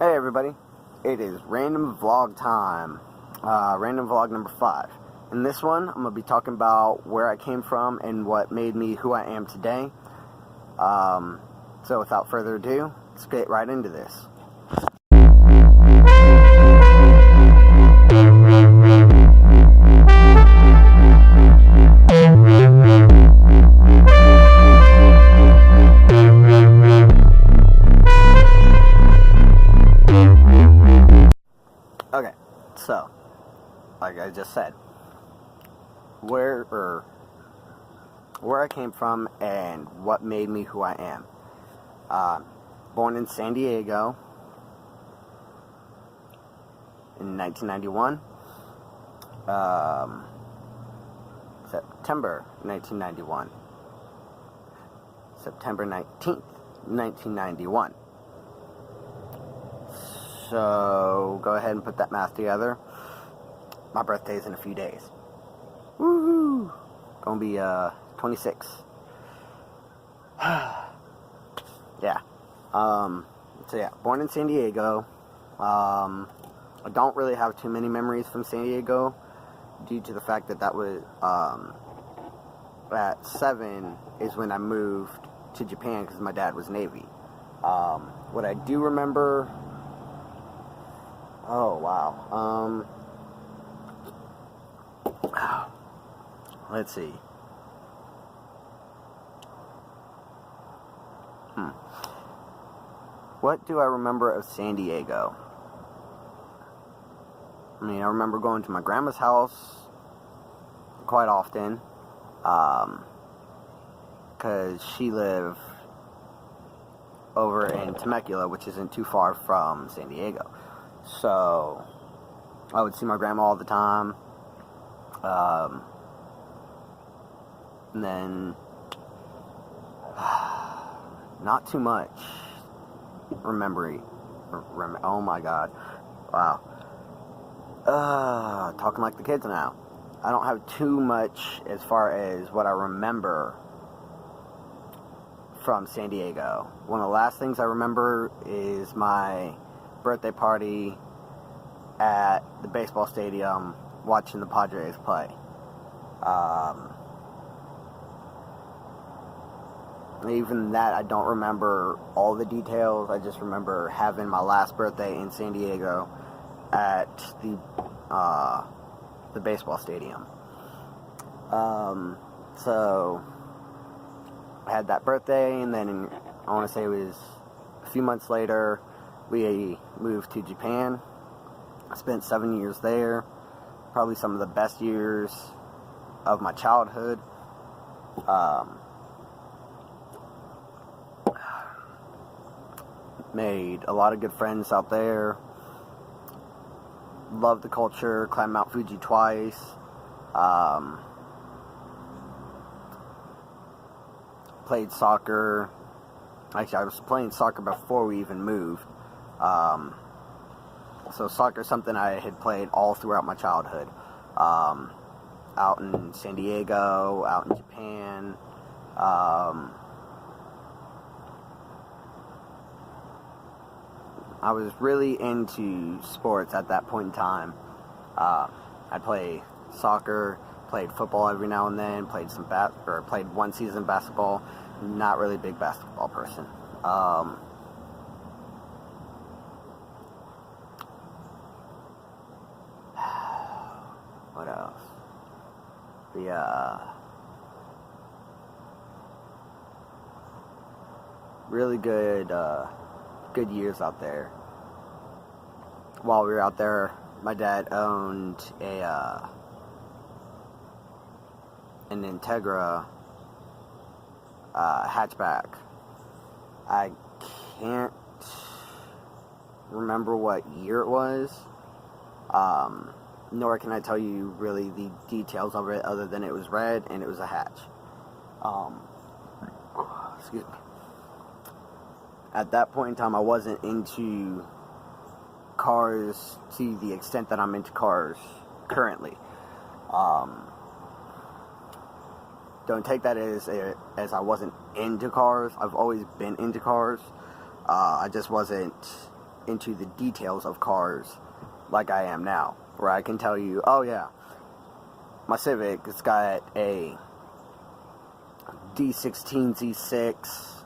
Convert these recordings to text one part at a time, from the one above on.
Hey everybody, it is random vlog time, random vlog number 5. In this one, I'm going to be talking about where I came from and what made me who I am today. So without further ado, let's get right into this. Okay, so, like I just said, where I came from and what made me who I am. Born in San Diego in 1991, September 1991, September 19th, 1991. So, go ahead and put that math together. My birthday's in a few days. Woohoo! Gonna be, 26. Yeah. So yeah, born in San Diego. I don't really have too many memories from San Diego due to the fact that that was, at 7 is when I moved to Japan because my dad was Navy. What I do remember... Oh, wow. Let's see. What do I remember of San Diego? I mean, I remember going to my grandma's house quite often, because she lived over in Temecula, which isn't too far from San Diego. So, I would see my grandma all the time. And then, not too much remembering. Oh my god. Wow. Talking like the kids now. I don't have too much as far as what I remember from San Diego. One of the last things I remember is my birthday party at the baseball stadium watching the Padres play. Even that, I don't remember all the details. I just remember having my last birthday in San Diego at the baseball stadium. So I had that birthday, and then I want to say it was a few months later, we moved to Japan. I spent 7 years there. Probably some of the best years of my childhood. Made a lot of good friends out there. Loved the culture. Climbed Mount Fuji twice. Played soccer. Actually, I was playing soccer before we even moved. So soccer is something I had played all throughout my childhood. Out in San Diego, out in Japan. I was really into sports at that point in time. I'd play soccer, played football every now and then, played one season basketball. Not really a big basketball person. What else? Really good years out there. While we were out there, my dad owned an Integra hatchback. I can't remember what year it was, nor can I tell you really the details of it other than it was red and it was a hatch. Excuse me. At that point in time, I wasn't into cars to the extent that I'm into cars currently. Don't take that as I wasn't into cars. I've always been into cars. I just wasn't into the details of cars like I am now, where I can tell you, oh yeah, my Civic has got a D16 Z6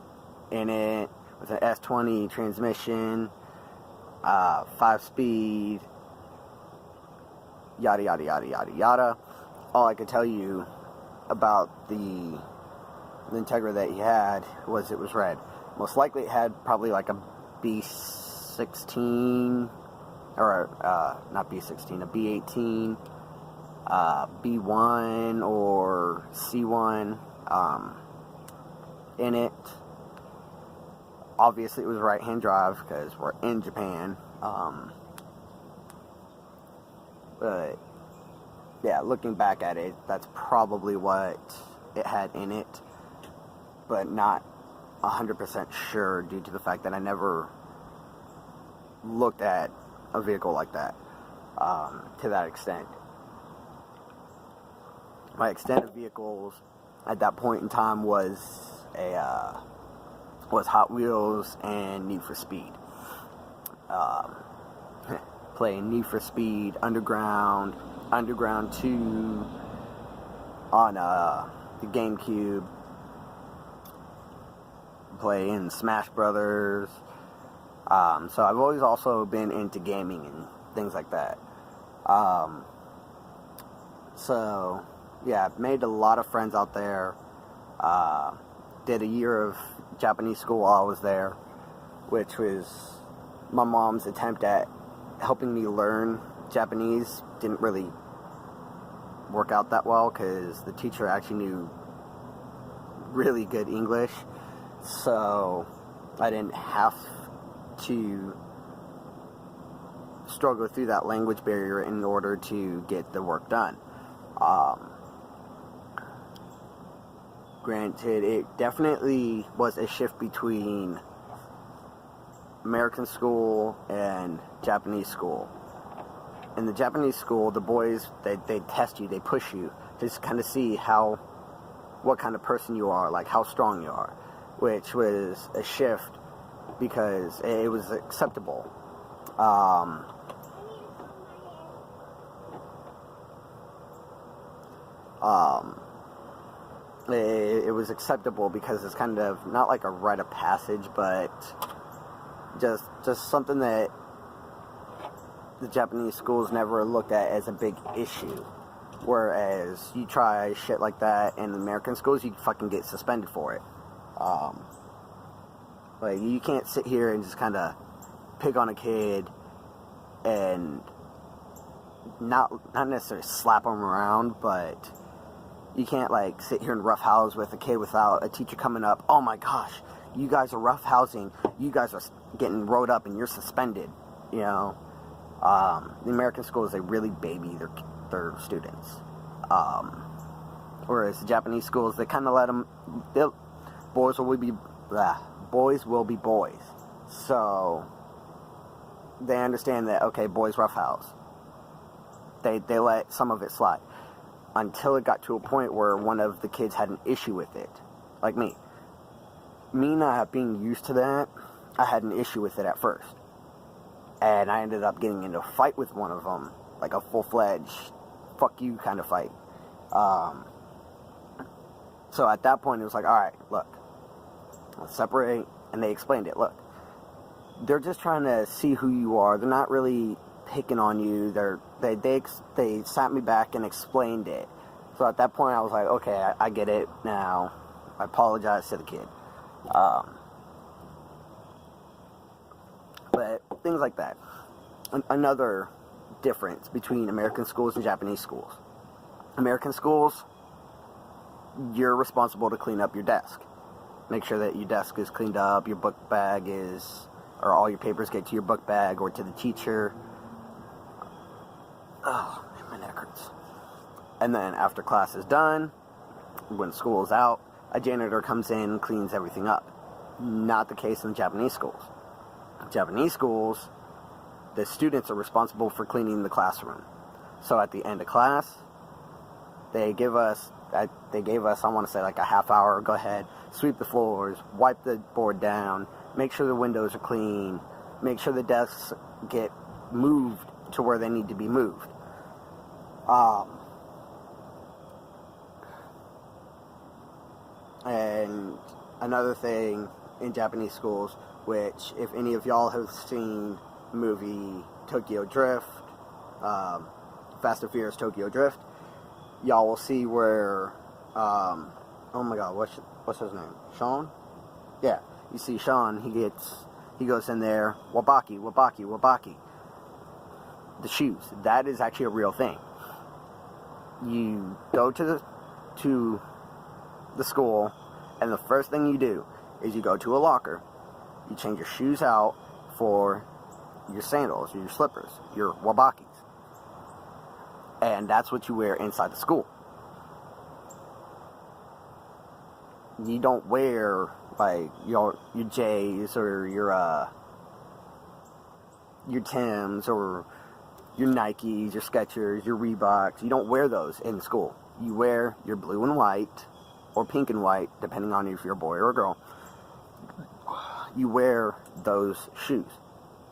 in it with an S20 transmission, 5-speed, yada yada yada yada yada. All I could tell you about the Integra that he had was it was red. Most likely it had probably like a B16, or not B16, a B18, B1 or C1 in it. Obviously it was right-hand drive because we're in Japan. But yeah, looking back at it, that's probably what it had in it, but not 100% sure due to the fact that I never looked at a vehicle like that to that extent. My extent of vehicles at that point in time was Hot Wheels and Need for Speed. Playing Need for Speed Underground 2 on the GameCube, playing Smash Brothers. So I've always also been into gaming and things like that. So yeah, I've made a lot of friends out there. Did a year of Japanese school while I was there, which was my mom's attempt at helping me learn Japanese. Didn't really work out that well because the teacher actually knew really good English, so I didn't have to struggle through that language barrier in order to get the work done. Granted, it definitely was a shift between American school and Japanese school. In the Japanese school, the boys, they test you, they push you to just kind of see what kind of person you are, like how strong you are, which was a shift because it was acceptable. It was acceptable because it's kind of not like a rite of passage, but just something that the Japanese schools never looked at as a big issue. Whereas you try shit like that in American schools, you fucking get suspended for it. Like, you can't sit here and just kind of pick on a kid and not necessarily slap them around, but you can't, like, sit here and roughhouse with a kid without a teacher coming up, oh my gosh, you guys are roughhousing, you guys are getting rode up and you're suspended, you know. The American schools, they really baby their students. Whereas the Japanese schools, they kind of let them, boys will be boys. So they understand that, okay, boys roughhouse. They let some of it slide. Until it got to a point where one of the kids had an issue with it. Like me. Me not being used to that, I had an issue with it at first. And I ended up getting into a fight with one of them. Like a full-fledged, fuck you kind of fight. So at that point, it was like, alright, look. Let's separate. And they explained it. Look. They're just trying to see who you are. They're not really picking on you. They sat me back and explained it. So at that point I was like, okay, I get it now. I apologize to the kid. But things like that. Another difference between American schools and Japanese schools. American schools, you're responsible to clean up your desk. Make sure that your desk is cleaned up, your book bag or all your papers get to your book bag or to the teacher. Oh, man, my neck hurts. And then after class is done, when school is out, a janitor comes in and cleans everything up. Not the case in the Japanese schools. Japanese schools, the students are responsible for cleaning the classroom. So at the end of class, they gave us, I want to say like a half hour, go ahead, sweep the floors, wipe the board down, make sure the windows are clean, make sure the desks get moved to where they need to be moved. And another thing in Japanese schools, which if any of y'all have seen the movie Tokyo Drift, Fast and Furious Tokyo Drift, y'all will see where, oh my god, what's his name? Sean? Yeah, you see Sean, he goes in there, wabaki, wabaki, wabaki. The shoes, that is actually a real thing. You go to the school, and the first thing you do is you go to a locker, you change your shoes out for your sandals, your slippers, your wabakis. And that's what you wear inside the school. You don't wear like your J's or your Timbs or your Nikes, your Skechers, your Reeboks. You don't wear those in school. You wear your blue and white or pink and white, depending on if you're a boy or a girl. You wear those shoes.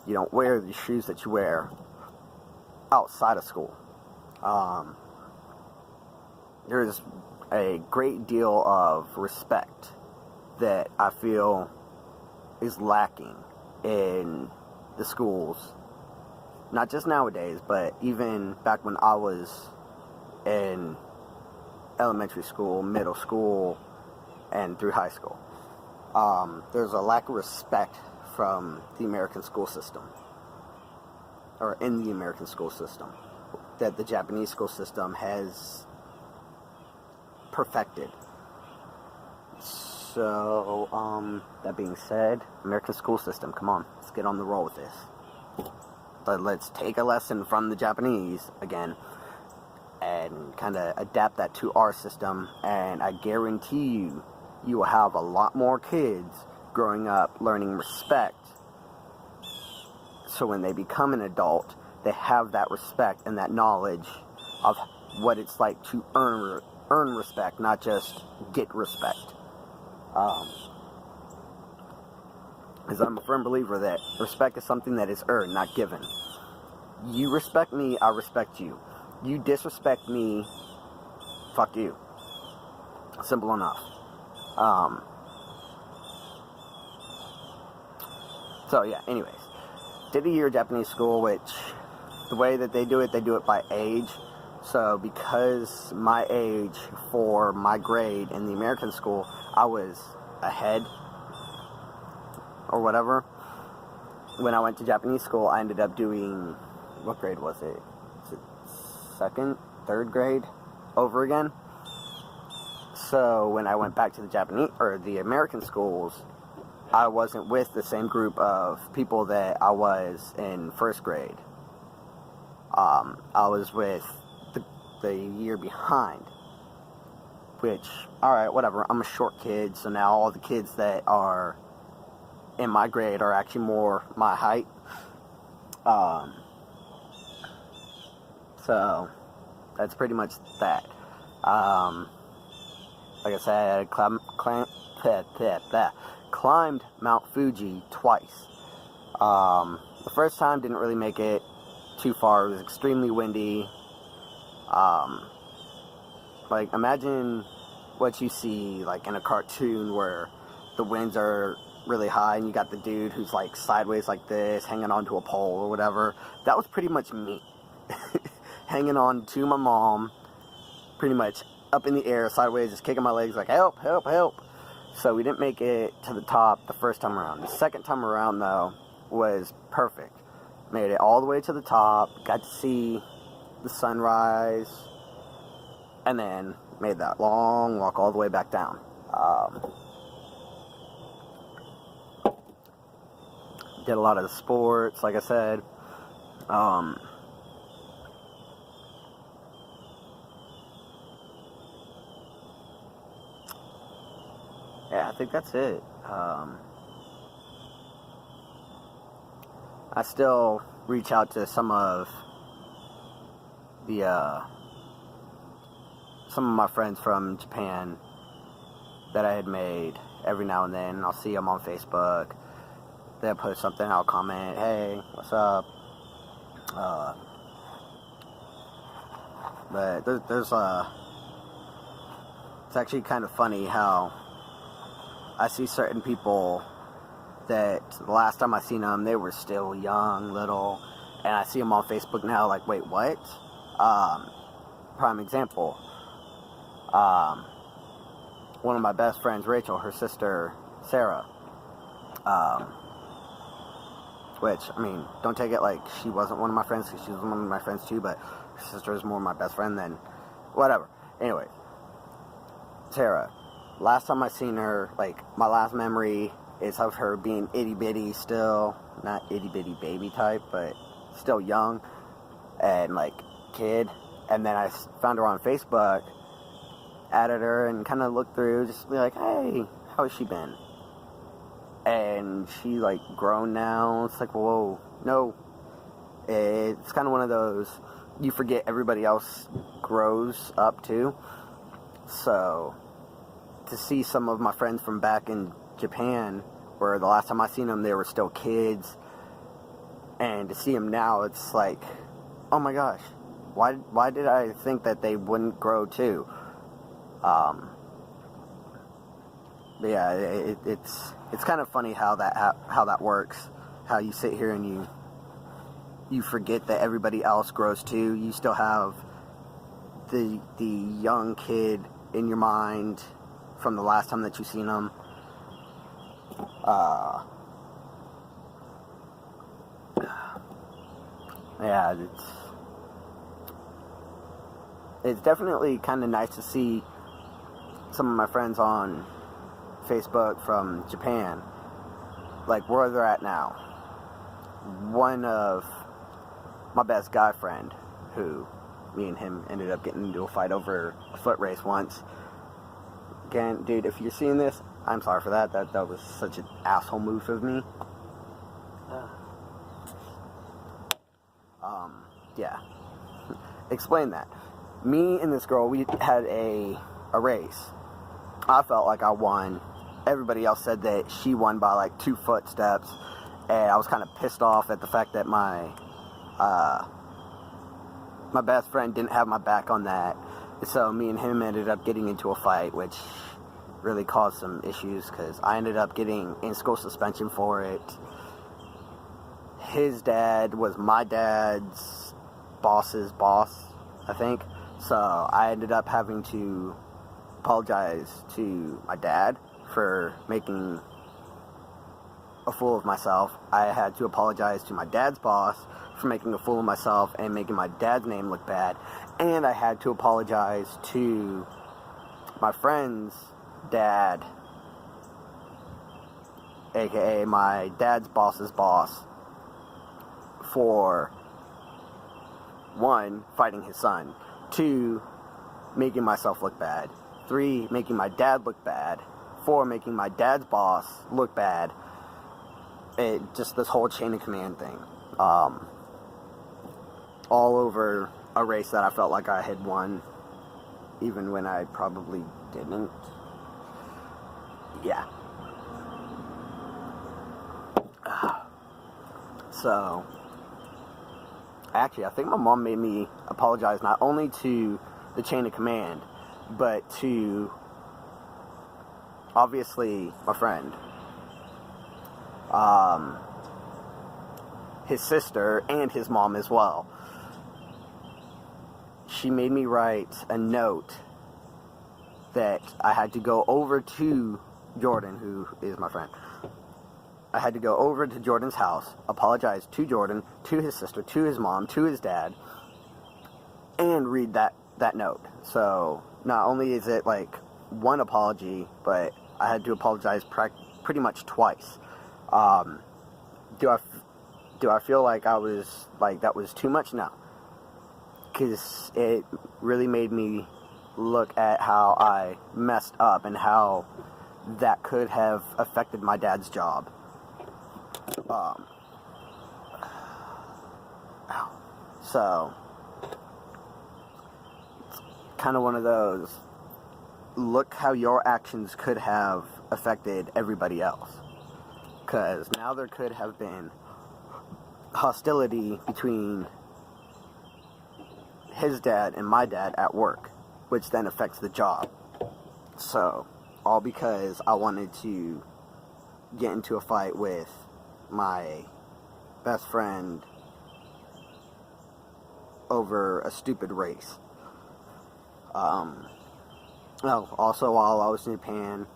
You don't wear the shoes that you wear outside of school. There's a great deal of respect that I feel is lacking in the schools. Not just nowadays, but even back when I was in elementary school, middle school, and through high school. There's a lack of respect from the American school system, or in the American school system, that the Japanese school system has perfected. So, that being said, American school system, come on, let's get on the roll with this. But let's take a lesson from the Japanese again and kind of adapt that to our system, and I guarantee you, you will have a lot more kids growing up learning respect, so when they become an adult, they have that respect and that knowledge of what it's like to earn respect, not just get respect. Because I'm a firm believer that respect is something that is earned, not given. You respect me, I respect you. You disrespect me, fuck you. Simple enough. So yeah, anyways. Did a year of Japanese school, which the way that they do it by age. So because my age for my grade in the American school, I was ahead or whatever. When I went to Japanese school, I ended up doing, what grade was it? Was it second, third grade over again? So when I went back to the American schools, I wasn't with the same group of people that I was in first grade. I was with the year behind, which, alright, whatever, I'm a short kid, so now all the kids that are in my grade are actually more my height. So that's pretty much that. Like I said, I climbed Mount Fuji twice. The first time didn't really make it too far. It was extremely windy. Like, imagine what you see like in a cartoon where the winds are really high and you got the dude who's like sideways like this, hanging onto a pole or whatever. That was pretty much me. Hanging on to my mom, pretty much up in the air, sideways, just kicking my legs like, help, help, help. So we didn't make it to the top the first time around. The second time around, though, was perfect. Made it all the way to the top, got to see the sunrise, and then made that long walk all the way back down. Did a lot of the sports, like I said. Yeah, I think that's it. I still reach out to some of my friends from Japan that I had made every now and then. I'll see them on Facebook, they'll post something, I'll comment, hey, what's up? But there's it's actually kind of funny how I see certain people that the last time I seen them, they were still young, little, and I see them on Facebook now, like, wait, what? Prime example, one of my best friends, Rachel, her sister, Sarah, which, I mean, don't take it like she wasn't one of my friends, because she was one of my friends too, but her sister is more my best friend than whatever. Anyway, Sarah, last time I seen her, like, my last memory is of her being itty-bitty still, not itty-bitty baby type, but still young, and, like, kid, and then I found her on Facebook, added her, and kind of looked through, just be like, hey, how has she been? And she, like, grown now. It's like, whoa, no. It's kind of one of those, you forget everybody else grows up too. So, to see some of my friends from back in Japan, where the last time I seen them, they were still kids, and to see them now, it's like, oh my gosh, why did I think that they wouldn't grow too? But yeah, it's kind of funny how that works. How you sit here and you forget that everybody else grows too. You still have the young kid in your mind from the last time that you seen them. Yeah, it's definitely kind of nice to see some of my friends on Facebook from Japan, like where they're at now. One of my best guy friend, who me and him ended up getting into a fight over a foot race once. Again, dude, if you're seeing this, I'm sorry for that. That was such an asshole move of me. Yeah. Explain that. Me and this girl, we had a race. I felt like I won. Everybody else said that she won by like 2 footsteps, and I was kind of pissed off at the fact that my best friend didn't have my back on that. So me and him ended up getting into a fight, which really caused some issues because I ended up getting in-school suspension for it. His dad was my dad's boss's boss, I think. So I ended up having to apologize to my dad for making a fool of myself. I had to apologize to my dad's boss for making a fool of myself and making my dad's name look bad. And I had to apologize to my friend's dad, aka my dad's boss's boss, for 1, fighting his son, 2, making myself look bad, 3, making my dad look bad, 4, making my dad's boss look bad. Just this whole chain of command thing. All over a race that I felt like I had won, even when I probably didn't. Yeah. So, actually, I think my mom made me apologize not only to the chain of command, but to, obviously, my friend, his sister, and his mom as well. She made me write a note that I had to go over to Jordan, who is my friend. I had to go over to Jordan's house, apologize to Jordan, to his sister, to his mom, to his dad, and read that note. So not only is it like one apology, but I had to apologize pretty much twice. Do I feel like I was like that was too much? No, because it really made me look at how I messed up and how that could have affected my dad's job. So it's kind of one of those, look how your actions could have affected everybody else. because now there could have been hostility between his dad and my dad at work, which then affects the job. So, all because I wanted to get into a fight with my best friend over a stupid race. Also while I was in Japan,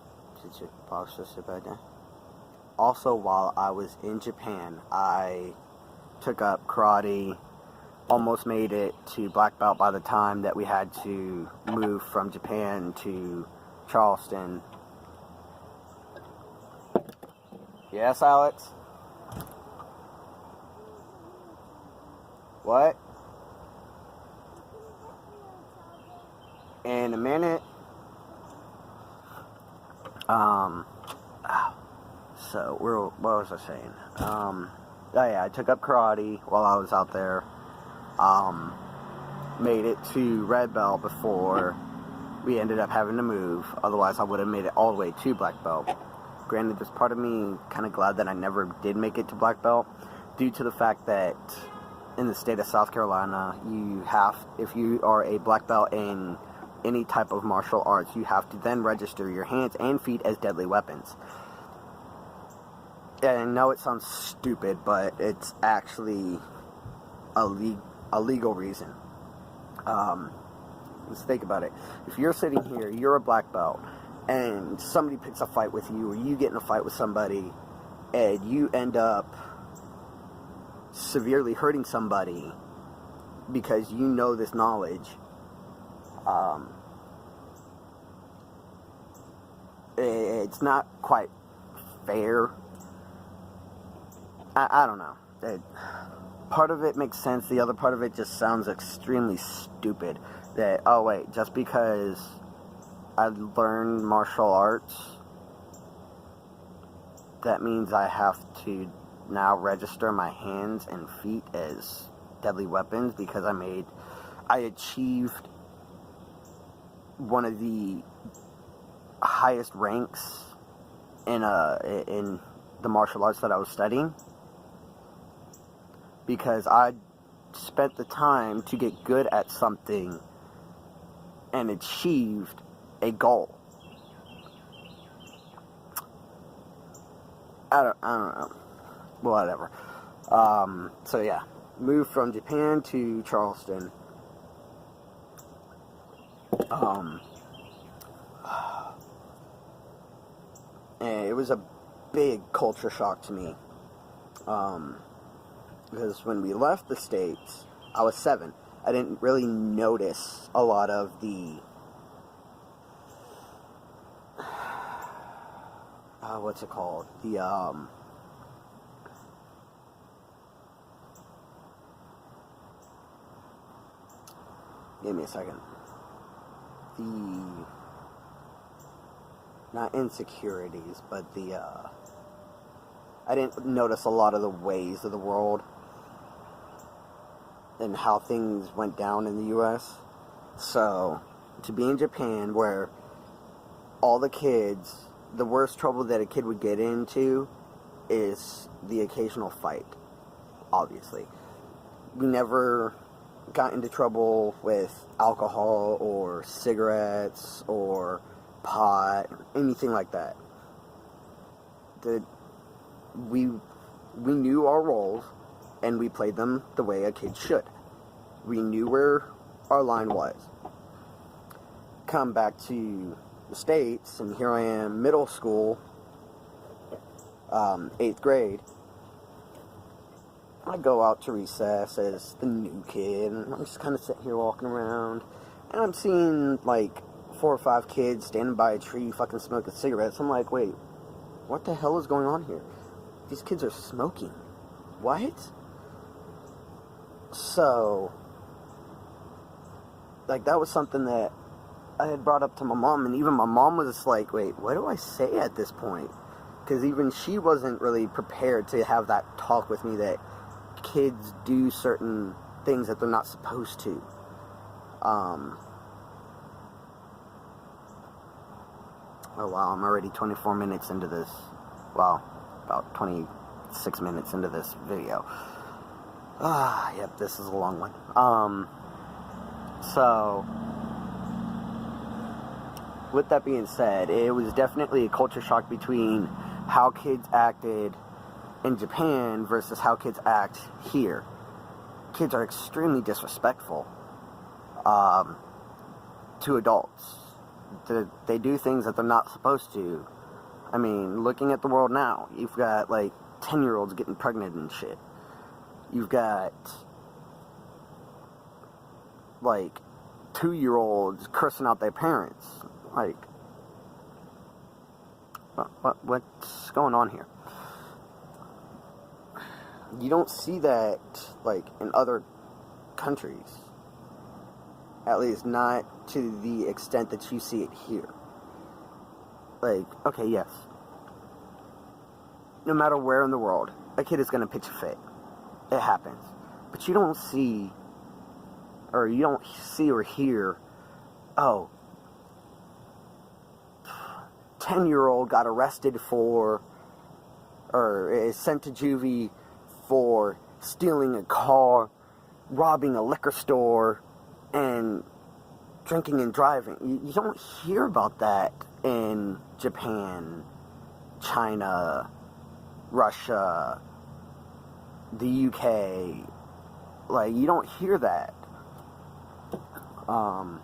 while I was in Japan, I took up karate, almost made it to black belt by the time that we had to move from Japan to Charleston. Yes, Alex? What? In a minute. So, what was I saying? I took up karate while I was out there. Made it to red belt before we ended up having to move. Otherwise, I would have made it all the way to black belt. Granted, there's part of me kind of glad that I never did make it to black belt, due to the fact that in the state of South Carolina, if you are a black belt in any type of martial arts, you have to then register your hands and feet as deadly weapons. And I know it sounds stupid, but it's actually a legal reason. Let's think about it. If you're sitting here, you're a black belt, and somebody picks a fight with you, or you get in a fight with somebody, and you end up severely hurting somebody because you know this knowledge, it's not quite fair. I don't know. Part of it makes sense. The other part of it just sounds extremely stupid. That, oh wait, just because I learned martial arts, that means I have to now register my hands and feet as deadly weapons because I achieved one of the highest ranks in the martial arts that I was studying, because I spent the time to get good at something and achieved a goal. I don't know. Whatever. So yeah, moved from Japan to Charleston. And it was a big culture shock to me. Because when we left the States, I was 7. I didn't really notice a lot of the what's it called? Give me a second. Not insecurities, but I didn't notice a lot of the ways of the world and how things went down in the U.S. So, to be in Japan, where all the kids, the worst trouble that a kid would get into is the occasional fight, obviously. We never got into trouble with alcohol or cigarettes or pot, anything like that. We knew our roles, and we played them the way a kid should. We knew where our line was. Come back to the States, and here I am, middle school, 8th grade. I go out to recess as the new kid, and I'm just kind of sitting here walking around, and I'm seeing, like, 4 or 5 kids standing by a tree fucking smoking cigarettes. I'm like, wait, what the hell is going on here? These kids are smoking. What? So, like, that was something that I had brought up to my mom, and even my mom was like, wait, what do I say at this point? Because even she wasn't really prepared to have that talk with me that kids do certain things that they're not supposed to. Oh wow, I'm already 24 minutes into this. Wow. about 26 minutes into this video. Yep, this is a long one. So, with that being said, it was definitely a culture shock between how kids acted in Japan versus how kids act here. Kids are extremely disrespectful to adults. They do things that they're not supposed to. I mean, looking at the world now, you've got like 10-year-olds getting pregnant and shit. You've got like 2-year-olds cursing out their parents. Like, what's going on here? You don't see that like in other countries. At least not to the extent that you see it here. Like, okay, yes. No matter where in the world, a kid is going to pitch a fit. It happens. But you don't see or hear, oh, 10-year-old got arrested for, or is sent to juvie for stealing a car, robbing a liquor store, and drinking and driving. You don't hear about that in Japan, China, Russia, the UK. Like, you don't hear that. I'm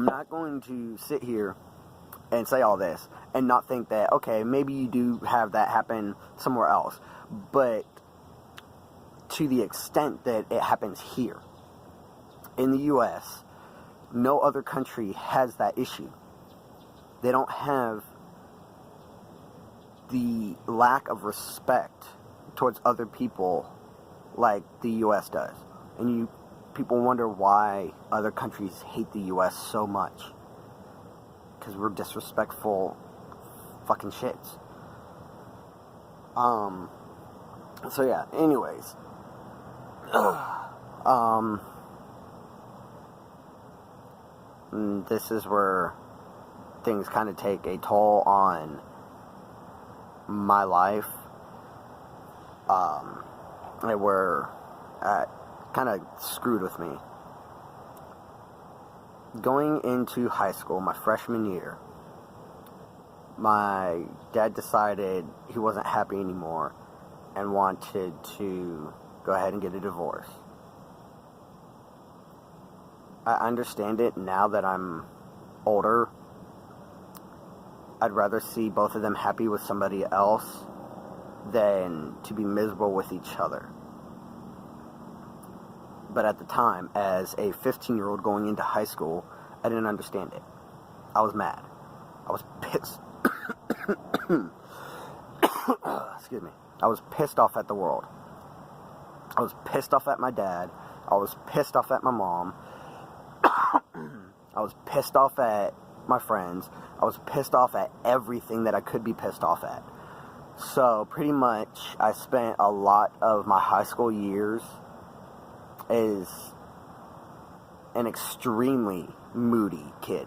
not going to sit here and say all this and not think that, okay, maybe you do have that happen somewhere else. But to the extent that it happens here in the U.S., no other country has that issue. They don't have the lack of respect towards other people like the U.S. does. And people wonder why other countries hate the U.S. so much. Because we're disrespectful fucking shits. So yeah, anyways. This is where things kind of take a toll on my life. They were kind of screwed with me. Going into high school, my freshman year, my dad decided he wasn't happy anymore and wanted to go ahead and get a divorce. I understand it now that I'm older. I'd rather see both of them happy with somebody else than to be miserable with each other. But at the time, as a 15-year-old going into high school, I didn't understand it. I was mad. I was pissed. Excuse me. I was pissed off at the world. I was pissed off at my dad. I was pissed off at my mom. I was pissed off at my friends. I was pissed off at everything that I could be pissed off at. So pretty much I spent a lot of my high school years as an extremely moody kid.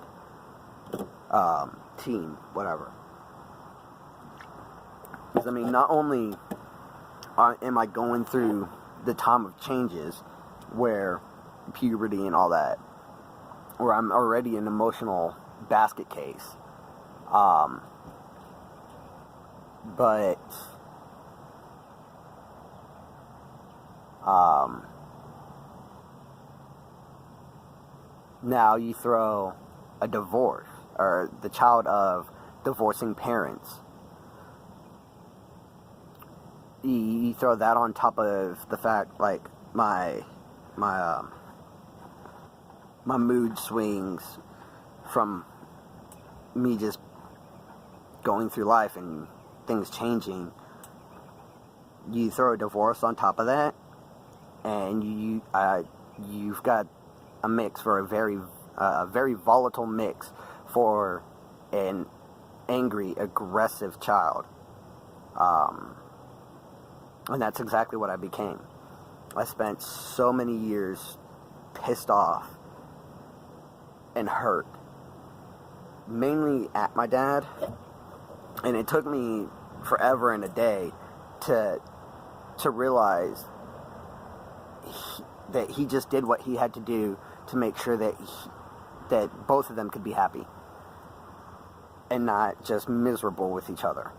Teen, whatever. Because, I mean, not only am I going through the time of changes where puberty and all that, where I'm already an emotional basket case, but now you throw a divorce, or the child of divorcing parents. You throw that on top of the fact, like, my mood swings from me just going through life and things changing. You throw a divorce on top of that, and you've got a mix for a very volatile mix for an angry, aggressive child. And that's exactly what I became. I spent so many years pissed off and hurt, mainly at my dad, And it took me forever and a day to realize that he just did what he had to do to make sure that that both of them could be happy and not just miserable with each other.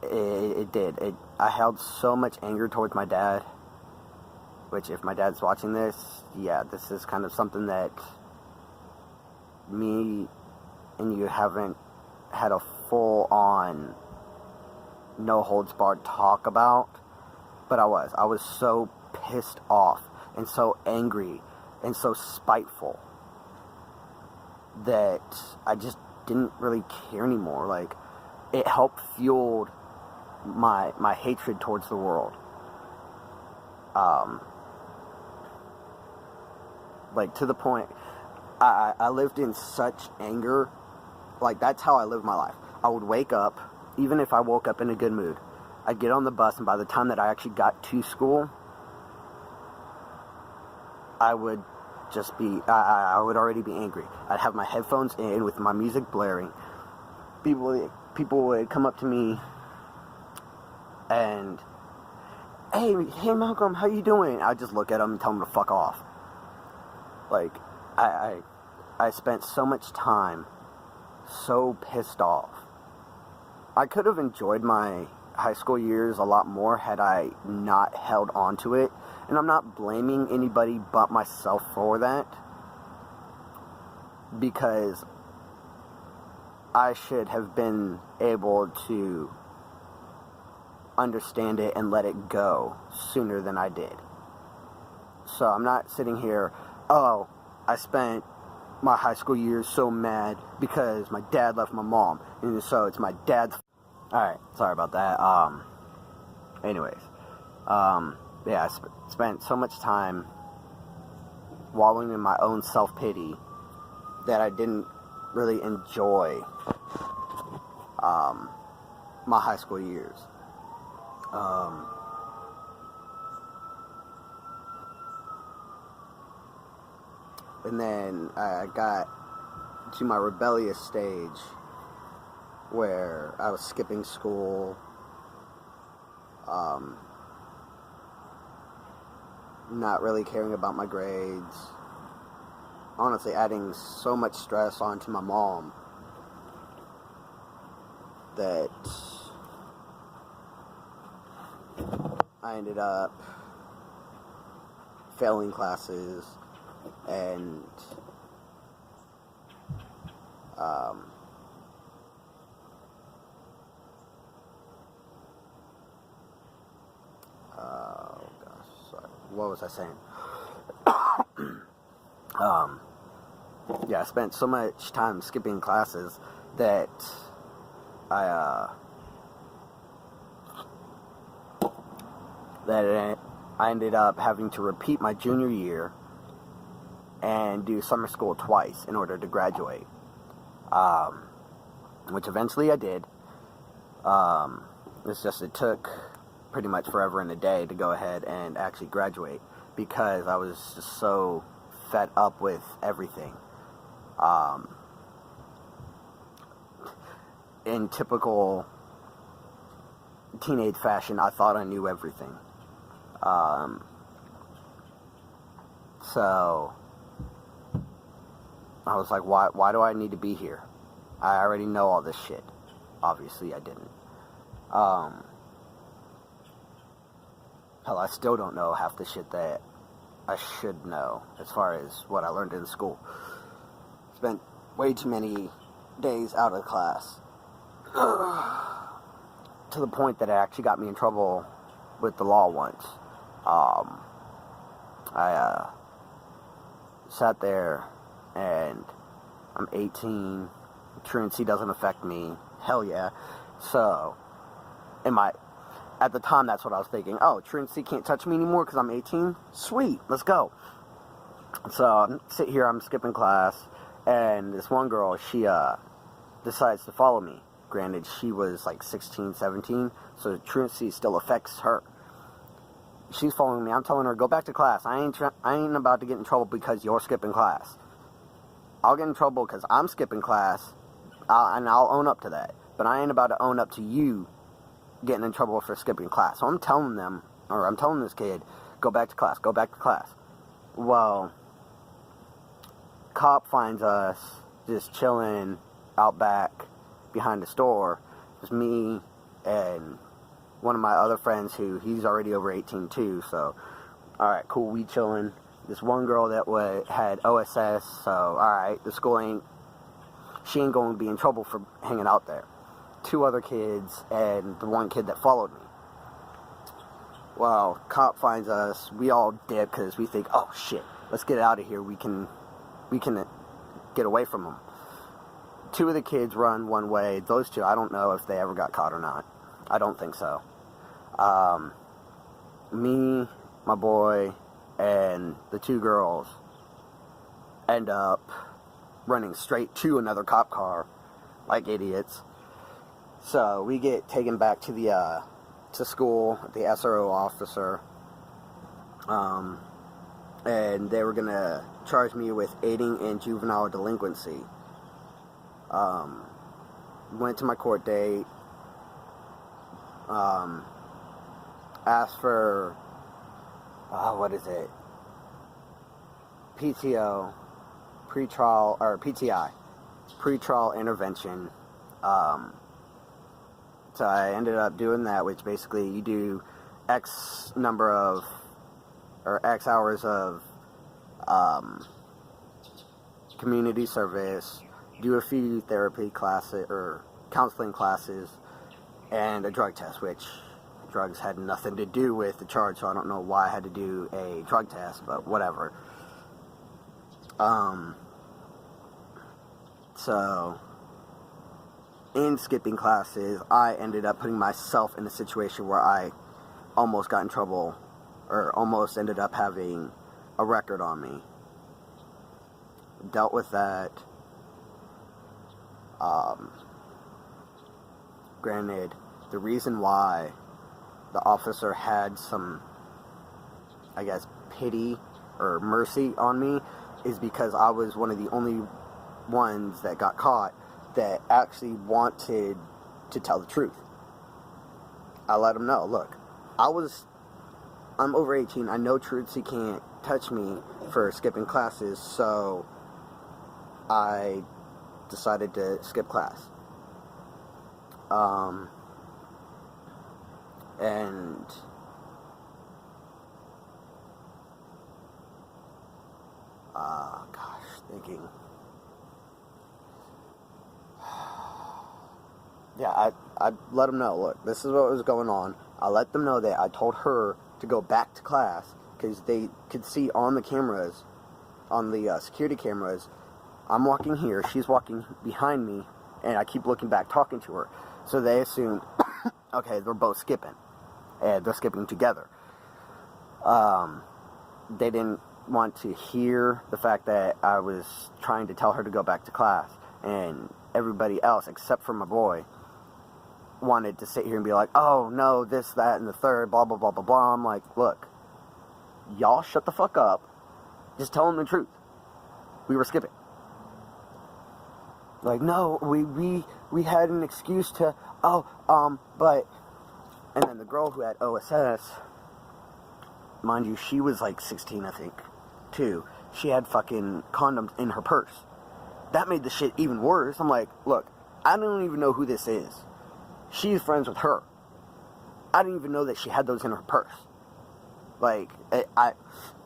It did. I held so much anger towards my dad, which if my dad's watching this, yeah, this is kind of something that me and you haven't had a full-on, no-holds-barred talk about, but I was so pissed off and so angry and so spiteful that I just didn't really care anymore. Like, it helped fueled my hatred towards the world. Like, to the point, I lived in such anger. Like, that's how I lived my life. I would wake up, even if I woke up in a good mood, I'd get on the bus, and by the time that I actually got to school, I would just be, I would already be angry. I'd have my headphones in with my music blaring. People would come up to me and, hey Malcolm, how you doing? I'd just look at them and tell them to fuck off. Like, I spent so much time so pissed off. I could have enjoyed my high school years a lot more had I not held on to it. And I'm not blaming anybody but myself for that, because I should have been able to understand it and let it go sooner than I did. So I'm not sitting here, oh, I spent my high school years so mad because my dad left my mom, and so it's my dad's. Alright, sorry about that. Anyways, yeah, I spent so much time wallowing in my own self-pity that I didn't really enjoy my high school years. And then I got to my rebellious stage where I was skipping school, not really caring about my grades, honestly adding so much stress onto my mom that I ended up failing classes and oh gosh, sorry. What was I saying? Yeah, I spent so much time skipping classes that I ended up having to repeat my junior year and do summer school twice in order to graduate, which eventually I did. It's just, it took pretty much forever and a day to go ahead and actually graduate because I was just so fed up with everything. In typical teenage fashion, I thought I knew everything. So I was like, why do I need to be here? I already know all this shit. Obviously I didn't. Hell, I still don't know half the shit that I should know as far as what I learned in school. Spent way too many days out of class. To the point that it actually got me in trouble with the law once. I sat there and I'm 18, truancy doesn't affect me, hell yeah. So, at the time that's what I was thinking, oh, truancy can't touch me anymore because I'm 18, sweet, let's go. So, I sit here, I'm skipping class, and this one girl, she decides to follow me. Granted, she was like 16, 17, so truancy still affects her. She's following me. I'm telling her, go back to class. I ain't about to get in trouble because you're skipping class. I'll get in trouble because I'm skipping class, and I'll own up to that. but I ain't about to own up to you getting in trouble for skipping class. So I'm telling this kid, go back to class, go back to class. Well, cop finds us just chilling out back behind the store. Just me and one of my other friends who he's already over 18 too. So, alright, cool, we chilling. This one girl that had OSS, so alright, she ain't going to be in trouble for hanging out there. 2 other kids and the one kid that followed me. Well, cop finds us, we all dip because we think, oh shit, let's get out of here, we can get away from them. 2 of the kids run one way, those 2, I don't know if they ever got caught or not. I don't think so. Me, my boy, and the 2 girls end up running straight to another cop car like idiots. So we get taken back to the to school, the SRO officer, and they were gonna charge me with aiding in juvenile delinquency. Went to my court date, asked for what is it? PTO, pretrial, or PTI, pretrial intervention. So I ended up doing that, which basically you do X number of, or X hours of community service, do a few therapy classes, or counseling classes, and a drug test, which drugs had nothing to do with the charge, so I don't know why I had to do a drug test, but whatever. So in skipping classes, I ended up putting myself in a situation where I almost got in trouble, or almost ended up having a record on me. Dealt with that. Granted, the reason why the officer had some, I guess, pity or mercy on me is because I was one of the only ones that got caught that actually wanted to tell the truth. I let him know, look, I'm over 18, I know truths, he can't touch me for skipping classes, so I decided to skip class. And thinking. Yeah, I let them know, look, this is what was going on. I let them know that I told her to go back to class because they could see on the cameras, on the security cameras, I'm walking here, she's walking behind me, and I keep looking back talking to her. So they assumed, okay, they're both skipping, and they're skipping together. They didn't want to hear the fact that I was trying to tell her to go back to class, and everybody else, except for my boy, wanted to sit here and be like, oh, no, this, that, and the third, blah, blah, blah, blah, blah. I'm like, look, y'all shut the fuck up. Just tell them the truth. We were skipping. Like, no, we had an excuse to, but, and then the girl who had OSS, mind you, she was like 16, I think, too. She had fucking condoms in her purse. That made the shit even worse. I'm like, look, I don't even know who this is. She's friends with her. I didn't even know that she had those in her purse. Like,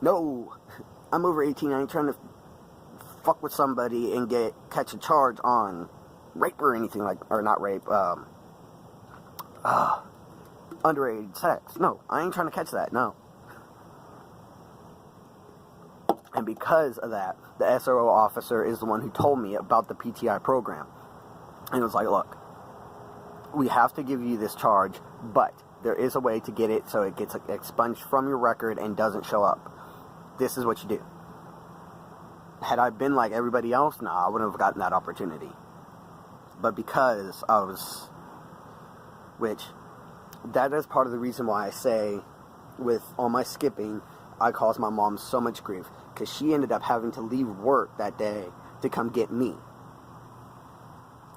no, I'm over 18, I ain't trying to fuck with somebody and catch a charge on rape or anything like, or not rape, underage sex. No, I ain't trying to catch that, no. And because of that, the SRO officer is the one who told me about the PTI program. And it was like, look, we have to give you this charge, but there is a way to get it so it gets expunged from your record and doesn't show up. This is what you do. Had I been like everybody else, I wouldn't have gotten that opportunity. But because I was, which, that is part of the reason why I say, with all my skipping, I caused my mom so much grief. Because she ended up having to leave work that day to come get me.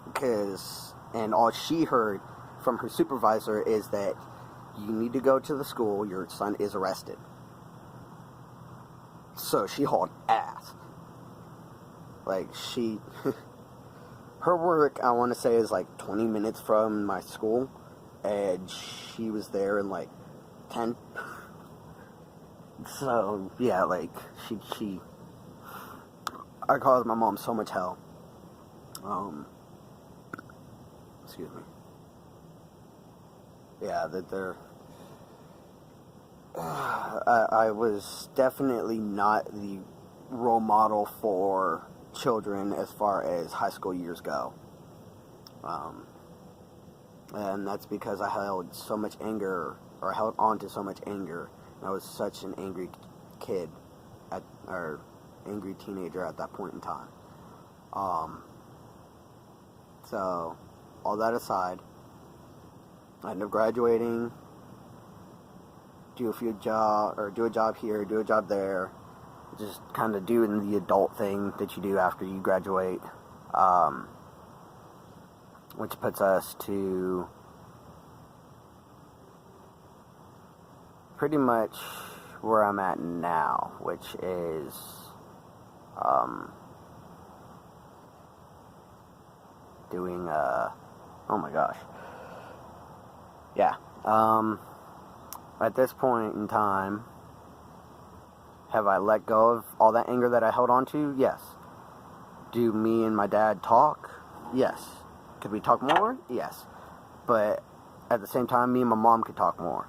Because and all she heard from her supervisor is that you need to go to the school, your son is arrested. So she hauled ass. Like, her work, I want to say, is like 20 minutes from my school, and she was there in like 10. So, yeah, like, I caused my mom so much hell. Excuse me. Yeah, that they're... I was definitely not the role model for children as far as high school years go. And that's because I held so much anger, or held on to so much anger. And I was such an angry kid, or angry teenager at that point in time. So, all that aside, I ended up graduating, do a job here, do a job there, just kind of doing the adult thing that you do after you graduate, which puts us to pretty much where I'm at now, which is doing oh my gosh, yeah, at this point in time, have I let go of all that anger that I held on to? Yes. Do me and my dad talk? Yes. Could we talk more? Yes. But at the same time, me and my mom could talk more.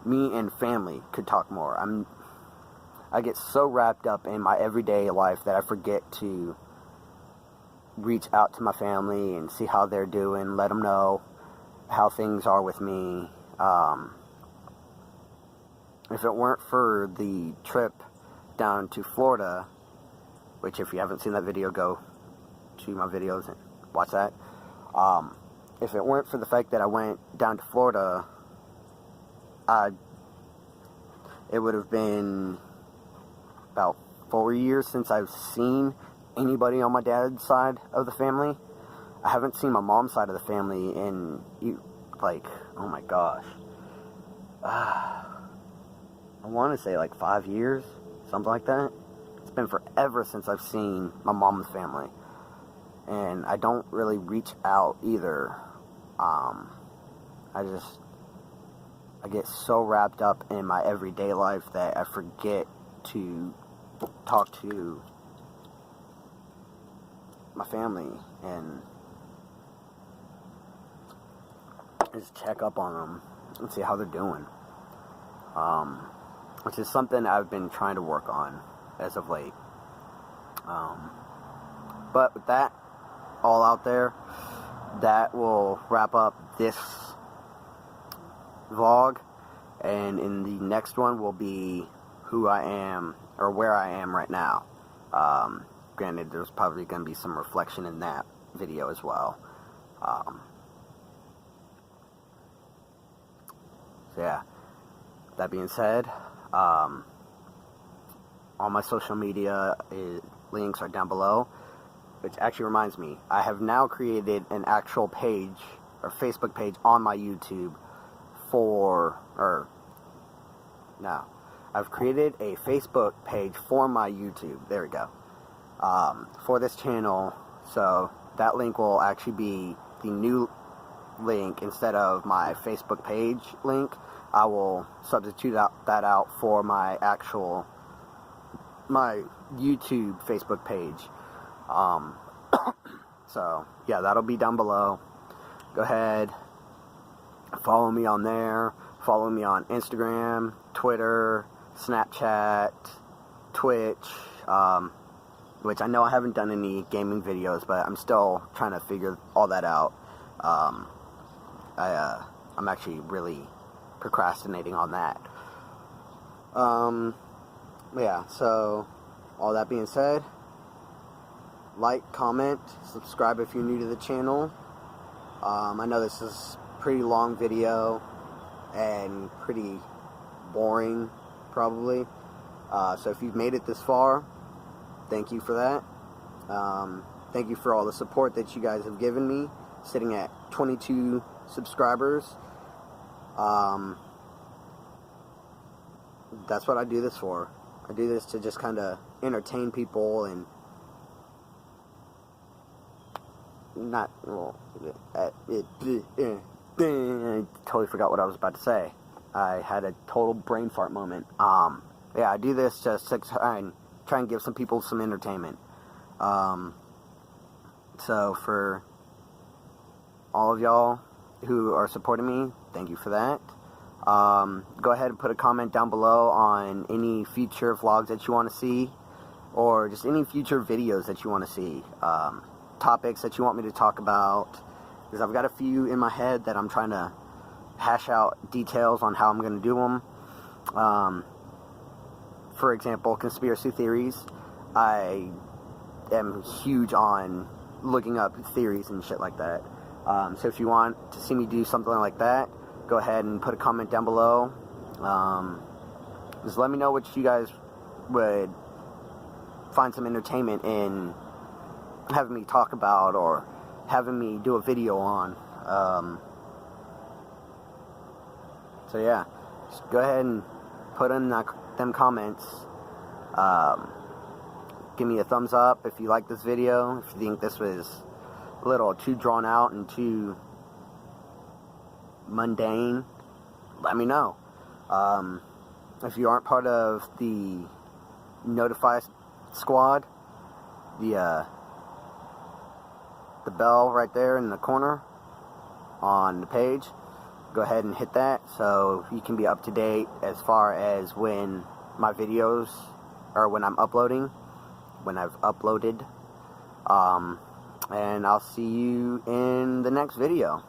Me and family could talk more. I get so wrapped up in my everyday life that I forget to reach out to my family and see how they're doing, let them know how things are with me. If it weren't for the trip down to Florida, which if you haven't seen that video, go to my videos and watch that. If it weren't for the fact that I went down to Florida, it would have been about 4 years since I've seen anybody on my dad's side of the family. I haven't seen my mom's side of the family in, like, oh my gosh. I want to say like 5 years, something like that. It's been forever since I've seen my mom's family. And I don't really reach out either. I get so wrapped up in my everyday life that I forget to talk to my family and just check up on them and see how they're doing. Which is something I've been trying to work on as of late. But with that all out there, that will wrap up this vlog, and in the next one will be who I am, or where I am right now. Granted, there's probably going to be some reflection in that video as well. So yeah, that being said, all my social media links are down below, which actually reminds me, I have now created an actual page, or Facebook page, on my YouTube I've created a Facebook page for my YouTube, there we go, for this channel, so that link will actually be the new link instead of my Facebook page link. I will substitute that out for my YouTube Facebook page. So yeah, that'll be down below. Go ahead, follow me on there. Follow me on Instagram, Twitter, Snapchat, Twitch, which I know I haven't done any gaming videos, but I'm still trying to figure all that out. I'm actually really procrastinating on that. Yeah, so all that being said, like, comment, subscribe if you're new to the channel. I know this is a pretty long video and pretty boring, probably. So if you've made it this far, thank you for that. Thank you for all the support that you guys have given me sitting at 22 subscribers. That's what I do this for. I do this to just kind of entertain people and not, well, I totally forgot what I was about to say. I had a total brain fart moment. Yeah, I do this just to try and give some people some entertainment. So for all of y'all who are supporting me, thank you for that. Go ahead and put a comment down below on any future vlogs that you want to see, or just any future videos that you want to see, topics that you want me to talk about, because I've got a few in my head that I'm trying to hash out details on how I'm going to do them. For example, conspiracy theories. I am huge on looking up theories and shit like that. So if you want to see me do something like that, go ahead and put a comment down below. Just let me know what you guys would find some entertainment in having me talk about, or having me do a video on. So yeah, just go ahead and put in them comments. Give me a thumbs up if you like this video. If you think this was a little too drawn out and too mundane, let me know. If you aren't part of the Notify Squad, the bell right there in the corner on the page, go ahead and hit that so you can be up to date as far as when my videos, or when I'm uploading, when I've uploaded. And I'll see you in the next video.